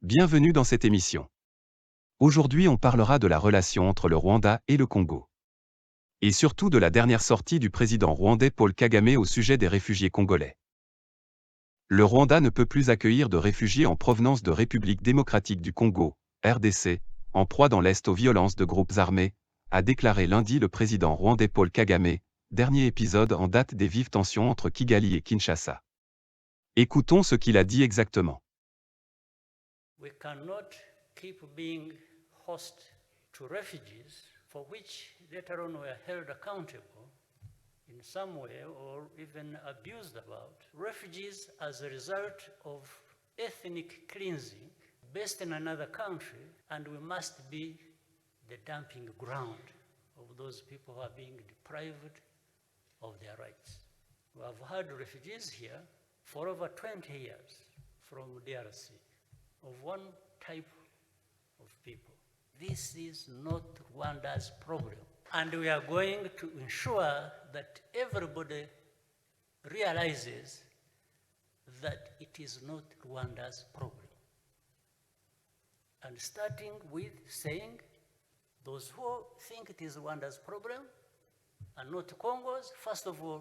Bienvenue dans cette émission. Aujourd'hui on parlera de la relation entre le Rwanda et le Congo. Et surtout de la dernière sortie du président rwandais Paul Kagame au sujet des réfugiés congolais. Le Rwanda ne peut plus accueillir de réfugiés en provenance de République démocratique du Congo, RDC, en proie dans l'Est aux violences de groupes armés, a déclaré lundi le président rwandais Paul Kagame, dernier épisode en date des vives tensions entre Kigali et Kinshasa. Écoutons ce qu'il a dit exactement. We cannot keep being host to refugees for which later on we are held accountable in some way or even abused about. Refugees as a result of ethnic cleansing based in another country, and we must be the dumping ground of those people who are being deprived of their rights. We have had refugees here for over 20 years from DRC. Of one type of people. This is not Rwanda's problem. And we are going to ensure that everybody realizes that it is not Rwanda's problem. And starting with saying, those who think it is Rwanda's problem and not Congo's, first of all,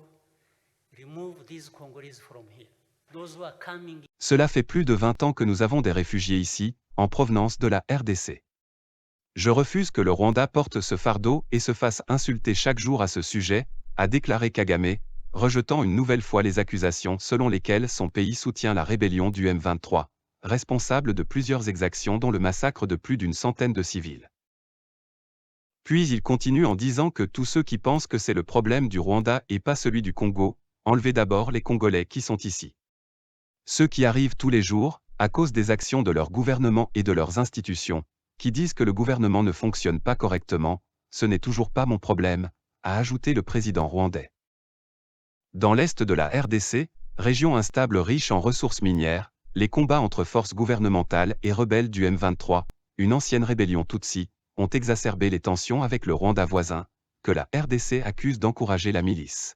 remove these Congolese from here. Those who are coming. Cela fait plus de 20 ans que nous avons des réfugiés ici, en provenance de la RDC. Je refuse que le Rwanda porte ce fardeau et se fasse insulter chaque jour à ce sujet, a déclaré Kagame, rejetant une nouvelle fois les accusations selon lesquelles son pays soutient la rébellion du M23, responsable de plusieurs exactions dont le massacre de plus d'une centaine de civils. Puis il continue en disant que tous ceux qui pensent que c'est le problème du Rwanda et pas celui du Congo, enlevez d'abord les Congolais qui sont ici. Ceux qui arrivent tous les jours, à cause des actions de leur gouvernement et de leurs institutions, qui disent que le gouvernement ne fonctionne pas correctement, ce n'est toujours pas mon problème, a ajouté le président rwandais. Dans l'est de la RDC, région instable riche en ressources minières, les combats entre forces gouvernementales et rebelles du M23, une ancienne rébellion Tutsi, ont exacerbé les tensions avec le Rwanda voisin, que la RDC accuse d'encourager la milice.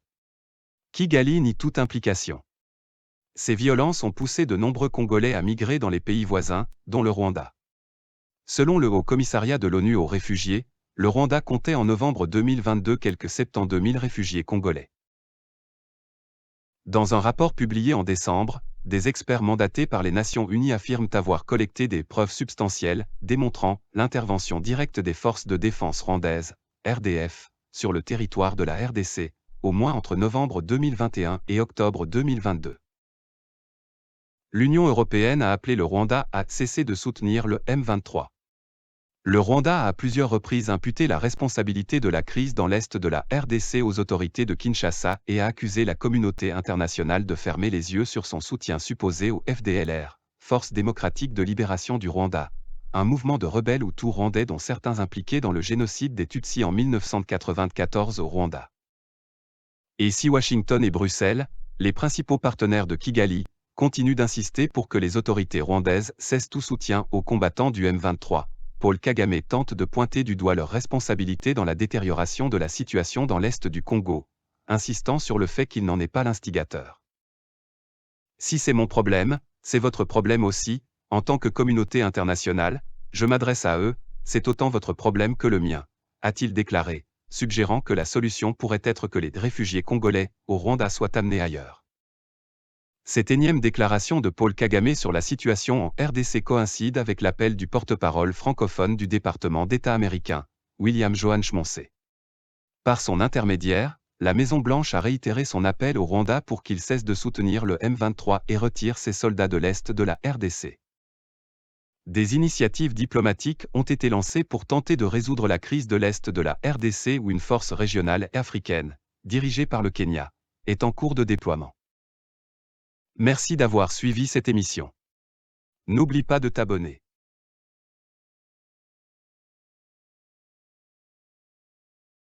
Kigali nie toute implication. Ces violences ont poussé de nombreux Congolais à migrer dans les pays voisins, dont le Rwanda. Selon le Haut Commissariat de l'ONU aux réfugiés, le Rwanda comptait en novembre 2022 quelques 72 000 réfugiés congolais. Dans un rapport publié en décembre, des experts mandatés par les Nations Unies affirment avoir collecté des preuves substantielles démontrant l'intervention directe des forces de défense rwandaises, RDF, sur le territoire de la RDC, au moins entre novembre 2021 et octobre 2022. L'Union européenne a appelé le Rwanda à cesser de soutenir le M23. Le Rwanda a à plusieurs reprises imputé la responsabilité de la crise dans l'est de la RDC aux autorités de Kinshasa et a accusé la communauté internationale de fermer les yeux sur son soutien supposé au FDLR, Force démocratique de libération du Rwanda, un mouvement de rebelles hutus rwandais dont certains impliqués dans le génocide des Tutsis en 1994 au Rwanda. Et si Washington et Bruxelles, les principaux partenaires de Kigali, continue d'insister pour que les autorités rwandaises cessent tout soutien aux combattants du M23. Paul Kagame tente de pointer du doigt leur responsabilité dans la détérioration de la situation dans l'est du Congo, insistant sur le fait qu'il n'en est pas l'instigateur. Si c'est mon problème, c'est votre problème aussi, en tant que communauté internationale, je m'adresse à eux, c'est autant votre problème que le mien, a-t-il déclaré, suggérant que la solution pourrait être que les réfugiés congolais au Rwanda soient amenés ailleurs. Cette énième déclaration de Paul Kagame sur la situation en RDC coïncide avec l'appel du porte-parole francophone du département d'État américain, William Johan Schmonce. Par son intermédiaire, la Maison-Blanche a réitéré son appel au Rwanda pour qu'il cesse de soutenir le M23 et retire ses soldats de l'Est de la RDC. Des initiatives diplomatiques ont été lancées pour tenter de résoudre la crise de l'Est de la RDC où une force régionale africaine, dirigée par le Kenya, est en cours de déploiement. Merci d'avoir suivi cette émission. N'oublie pas de t'abonner.